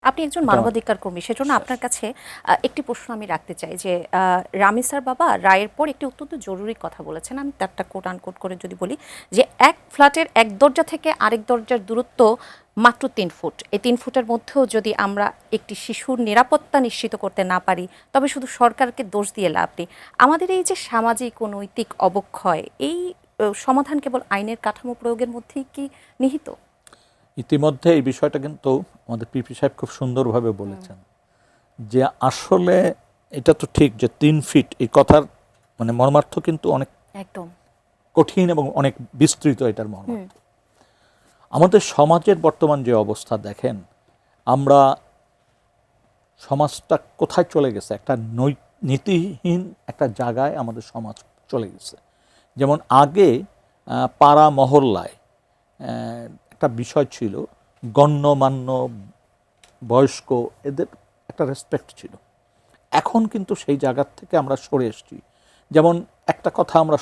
আপনি একজন মানবাধিকার কর্মী, সেজন্য আপনার কাছে একটি প্রশ্ন আমি রাখতে চাই যে রামিসার বাবা রায়ের পর একটি অত্যন্ত জরুরি কথা বলেছেন। আমি তারটা কোট আনকোট করে যদি বলি যে এক ফ্ল্যাটের এক দরজা থেকে আরেক দরজার দূরত্ব মাত্র 3 ফুট। এই 3 ফুটের মধ্যেও যদি আমরা একটি শিশুর নিরাপত্তা নিশ্চিত করতে না পারি, তবে শুধু সরকারকে দোষ দিয়ে লাভ নেই। আমাদের এই যে সামাজিক ও নৈতিক অবক্ষয়, এই সমাধান কেবল আইনের কাঠামো প্রয়োগের মধ্যেই কি নিহিত? ইতিমধ্যে এই বিষয়টা কিন্তু আমাদের পিপি সাহেব খুব সুন্দরভাবে বলেছেন যে আসলে এটা তো ঠিক যে 3 ফিট এই কথার মানে মর্মার্থ কিন্তু অনেক একদম কঠিন এবং অনেক বিস্তৃত এটার মর্মার্থ। আমাদের সমাজের বর্তমান যে অবস্থা দেখেন, আমরা সমাজটা কোথায় চলে গেছে, একটা নীতিহীন একটা জায়গায় আমাদের সমাজ চলে গেছে। যেমন আগে পাড়া মহল্লায় একটা বিষয় ছিল, গণ্যমান্য বয়স্ক এদের একটা রেসপেক্ট ছিল। এখন কিন্তু সেই জায়গার থেকে আমরা সরে এসেছি। যেমন একটা কথা আমরা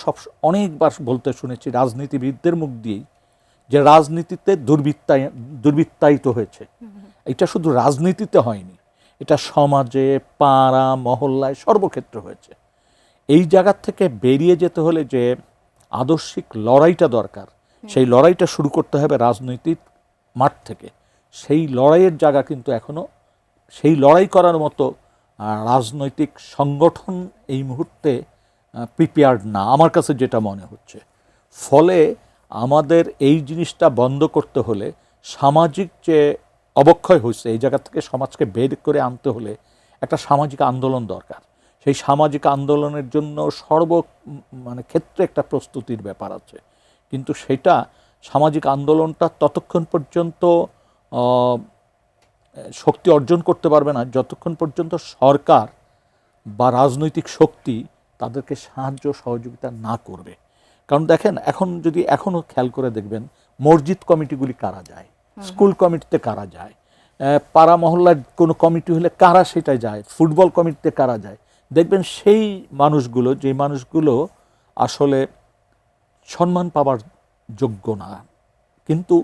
অনেকবার বলতে শুনেছি রাজনীতিবিদদের মুখ দিয়েই, যে রাজনীতিতে দুর্বৃত্তায়িত হয়েছে। এটা শুধু রাজনীতিতে হয়নি, এটা সমাজে, পাড়া মহল্লায় সর্বক্ষেত্রে হয়েছে। এই জায়গার থেকে বেরিয়ে যেতে হলে যে আদর্শিক লড়াইটা দরকার, সেই লড়াইটা শুরু করতে হবে রাজনৈতিক মাঠ থেকে। সেই লড়াইয়ের জায়গা কিন্তু এখনো সেই লড়াই করার মতো রাজনৈতিক সংগঠন এই মুহূর্তে প্রিপেয়ার্ড না, আমার কাছে যেটা মনে হচ্ছে। ফলে আমাদের এই জিনিসটা বন্ধ করতে হলে, সামাজিক যে অবক্ষয় হয়েছে এই জায়গা থেকে সমাজকে বের করে আনতে হলে একটা সামাজিক আন্দোলন দরকার। সেই সামাজিক আন্দোলনের জন্য ক্ষেত্রে একটা প্রস্তুতির ব্যাপার আছে। কিন্তু সেটা সামাজিক আন্দোলনটা ততক্ষণ পর্যন্ত শক্তি অর্জন করতে পারবে না যতক্ষণ পর্যন্ত সরকার বা রাজনৈতিক শক্তি তাদেরকে সাহায্য সহযোগিতা না করবে। কারণ দেখেন, এখনও খেয়াল করে দেখবেন মসজিদ কমিটিগুলি কারা যায়, স্কুল কমিটিতে কারা যায়, পাড়া মহল্লার কোনো কমিটি হলে কারা সেটাই যায়, ফুটবল কমিটিতে কারা যায়। দেখবেন সেই মানুষগুলো, যে মানুষগুলো আসলে সম্মান পাবার যোগ্য না। কিন্তু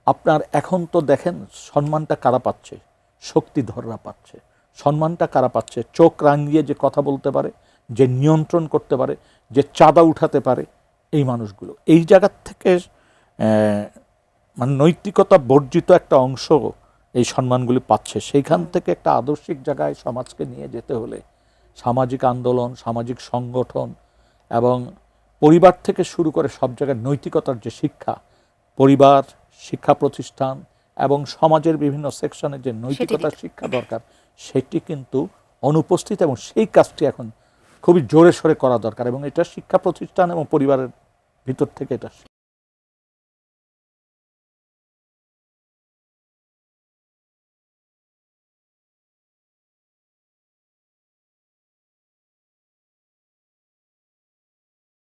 আপনার এখন তো দেখেন সম্মানটা কারা পাচ্ছে, শক্তিধররা পাচ্ছে। সম্মানটা কারা পাচ্ছে, চোখ রাঙিয়ে যে কথা বলতে পারে, যে নিয়ন্ত্রণ করতে পারে, যে চাঁদা উঠাতে পারে, এই মানুষগুলো। এই জায়গার থেকে নৈতিকতা বর্জিত একটা অংশ এই সম্মানগুলি পাচ্ছে। সেইখান থেকে একটা আদর্শিক জায়গায় সমাজকে নিয়ে যেতে হলে সামাজিক আন্দোলন, সামাজিক সংগঠন এবং পরিবার থেকে শুরু করে সব জায়গায় নৈতিকতার যে শিক্ষা, পরিবার, শিক্ষা প্রতিষ্ঠান এবং সমাজের বিভিন্ন সেকশনে যে নৈতিকতার শিক্ষা দরকার, সেটি কিন্তু অনুপস্থিত। এবং সেই কাজটি এখন খুবই জোরে সোরে করা দরকার, এবং এটা শিক্ষা প্রতিষ্ঠান এবং পরিবারের ভিতর থেকে এটা